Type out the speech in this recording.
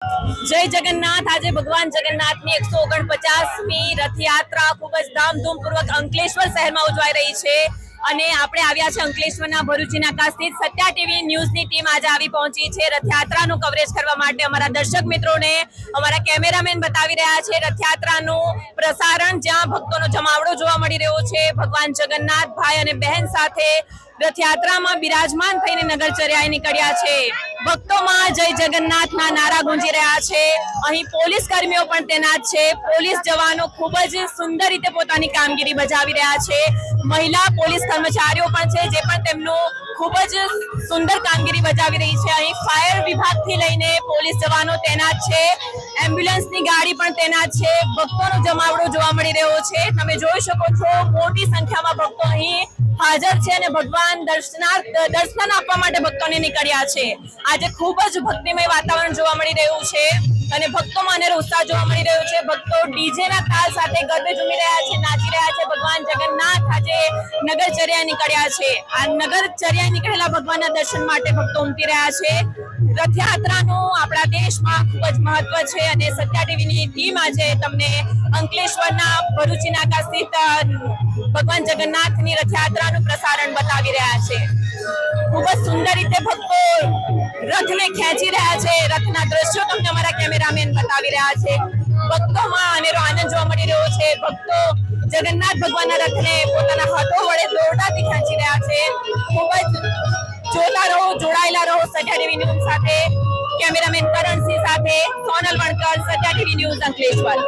જય જગન્નાથ। આજે ભગવાન જગન્નાથની 149મી રથયાત્રા ખૂબ જ ધામધૂમપૂર્વક અંકલેશ્વર શહેરમાં ઉજવાઈ રહી છે અને આપણે આવ્યા છે અંકલેશ્વરના ભરૂચી નાકા સ્થિત સત્યા ટીવી ન્યૂઝની ટીમ આજે આવી પહોંચી છે રથયાત્રાનું કવરેજ કરવા માટે। અમારા દર્શક મિત્રોને અમારા કેમેરામેન બતાવી રહ્યા છે રથયાત્રાનું પ્રસારણ, જ્યાં ભક્તોનો જમાવડો જોવા મળી રહ્યો છે। ભગવાન જગન્નાથ ભાઈ અને બહેન સાથે રથયાત્રામાં બિરાજમાન થઈને નગરચર્યાએ નીકળ્યા છે। ભક્તોમાં જય જગન્નાથના નારા ગુંજી રહ્યા છે। અહીં પોલીસ કર્મીઓ પણ તૈનાત છે। પોલીસ જવાનો ખૂબ જ સુંદર રીતે પોતાની કામગીરી બજાવી રહ્યા છે। મહિલા પોલીસ કર્મચારીઓ પણ છે જે પણ તેમનું ખૂબ જ સુંદર કામગીરી બજાવી રહી છે। અહીં ફાયર વિભાગથી લઈને પોલીસ જવાનો તૈનાત છે, એમ્બ્યુલન્સની ગાડી પણ તૈનાત છે। ભક્તોનો જમાવડો જોવા મળી રહ્યો છે। તમે જોઈ શકો છો મોટી સંખ્યામાં ભક્તો અહીં હાજર છે અને ભગવાન દર્શન આપવા માટે ભક્તોને નીકળ્યા છે। આજે ખૂબ જ ભક્તિમય વાતાવરણ જોવા મળી રહ્યું છે અને ભક્તોમાં અનેરો ઉત્સાહ જોવા મળી રહ્યો છે। ભક્તો ડીજેના તાલ સાથે ગરબે ઝૂમી રહ્યા છે, નાચી રહ્યા છે। ભગવાન જગન્નાથ આજે નગરચર્યા નીકળ્યા છે। આ નગરચર્યા નીકળેલા ભગવાનના દર્શન માટે ભક્તો ઉમટી રહ્યા છે। રથયાત્રાનું આપણા દેશમાં ખૂબ જ મહત્વ છે અને સત્યા ટીવીની ટીમ આજે તમને અંકલેશ્વરના ભરૂચી નાકા સ્થિત ભગવાન જગન્નાથની રથયાત્રાનું પ્રસારણ બતાવી રહ્યા છે। ખૂબ જ સુંદર રીતે ભક્તો રથને ખેંચી રહ્યા છે। રથના દ્રશ્યો તમને અમારા કેમેરામેન બતાવી રહ્યા છે। ભક્તોમાં અનેરો આનંદ જોવા મળી રહ્યો છે। ભક્તો જગન્નાથ ભગવાનના રથને પોતાના હાથો વડે દોરડાથી ખેંચી રહ્યા છે। ખૂબ જ જોતા રહો, જોડાયેલા રહો સત્યા ટીવી ન્યૂઝ સાથે। કેમેરામેન કરણસિંહ સાથે સોનલ વણકર, સત્યા ટીવી ન્યૂઝ અંકલેશ્વર।